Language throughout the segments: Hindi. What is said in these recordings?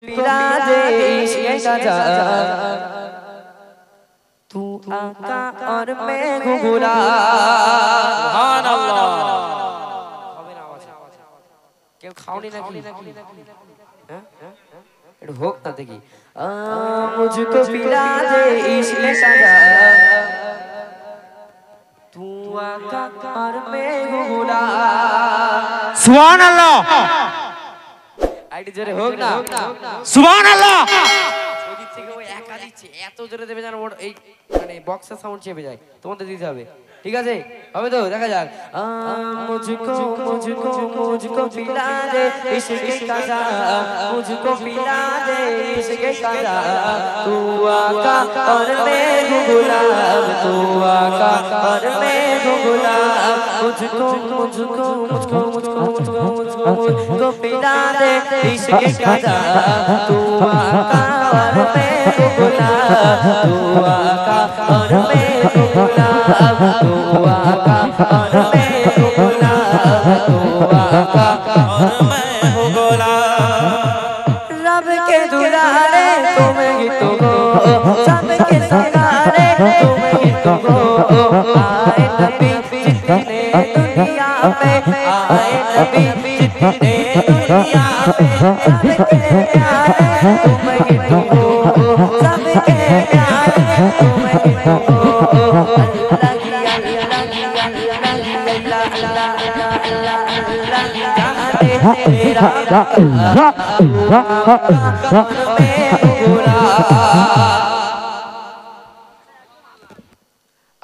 पिला दे इश्क़ का जाम तू आका और मैं गुलाम। सुभान अल्लाह। কেউ খাওনি নাকি? হ্যাঁ একটু হোক না দেখি। मुझको पिला दे इश्क़ का जाम तू आका और मैं गुलाम। सुभान अल्लाह। আইডি জোরে হোক না। सुभान अल्लाह। ওই দিক থেকে ওই একা দিচ্ছে, এত জোরে দেবে যেন ওর এই মানে বক্সের সাউন্ড চেপে যায়, তোমাদের দিতে হবে, ঠিক আছে? হবে তো? দেখা যাক। मुझको मुझको मुझको पिला दे इश्क़ का जाम मुझको पिला दे इश्क़ का जाम तू आका और मैं गुलाम तू आका और मैं गुलाम। मुझको मुझको मुझको मुझको मुझको मुझको पिला दे इश्क़ का जाम तू आका और मैं गुलाम तू आका और मैं गुलाम तू आका और मैं गुलाम तू आका और मैं गुलाम। रब के दुलारे तुम ही तो हो सबके सगारे तुम ही तो हो। आए नबी जितने दुनिया में आए नबी जितने दुनिया में सबके प्यारे तुम ही तो हो सबके प्यारे तुम ही तो हो।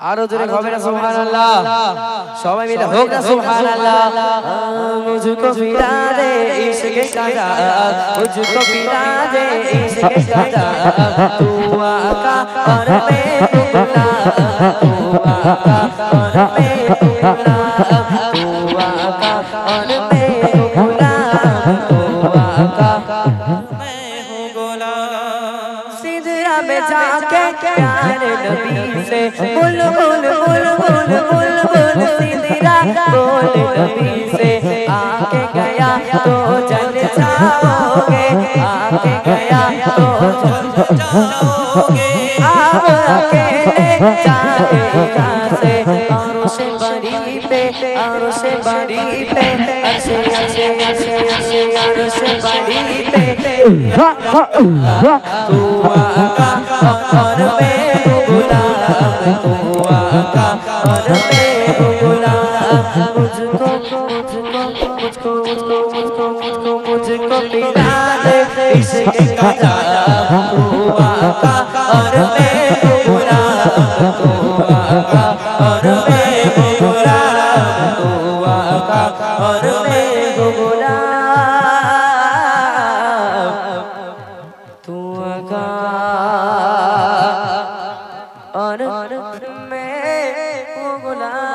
আরো জোরে হবে না সুবহানাল্লাহ? সবাই মিলে হোক না সুবহানাল্লাহ। मुझको पिला दे इश्क़ का जाम मुझको पिला दे इश्क़ का जाम तू आका और मैं गुलाम तू आका और मैं गुलाम तू आका और मैं गुलाम तू आका मैं हूँ गुलाम। सिदरा में जाके प्यारे नबी से bull bull bull bull bull bull Sidra बोल नबी से आके गया तो जल जाओगे आके गया तो जल जाओगे। आप अकेले जाके से और से बड़ी पे और से बड़ी पे अर्शे अर्शे अर्शे अर्शे और से बड़ी पे तू आका और मैं गुलाम तू आका और मैं गुलाम। मुझको मुझको मुझको मुझको मुझको मुझको मुझको पिला दे इश्क़ का जाम तू आका और मैं गुलाम तू आका और मैं गुलाम तू आका और मैं गुलाम तू आका और मैं गुलाम।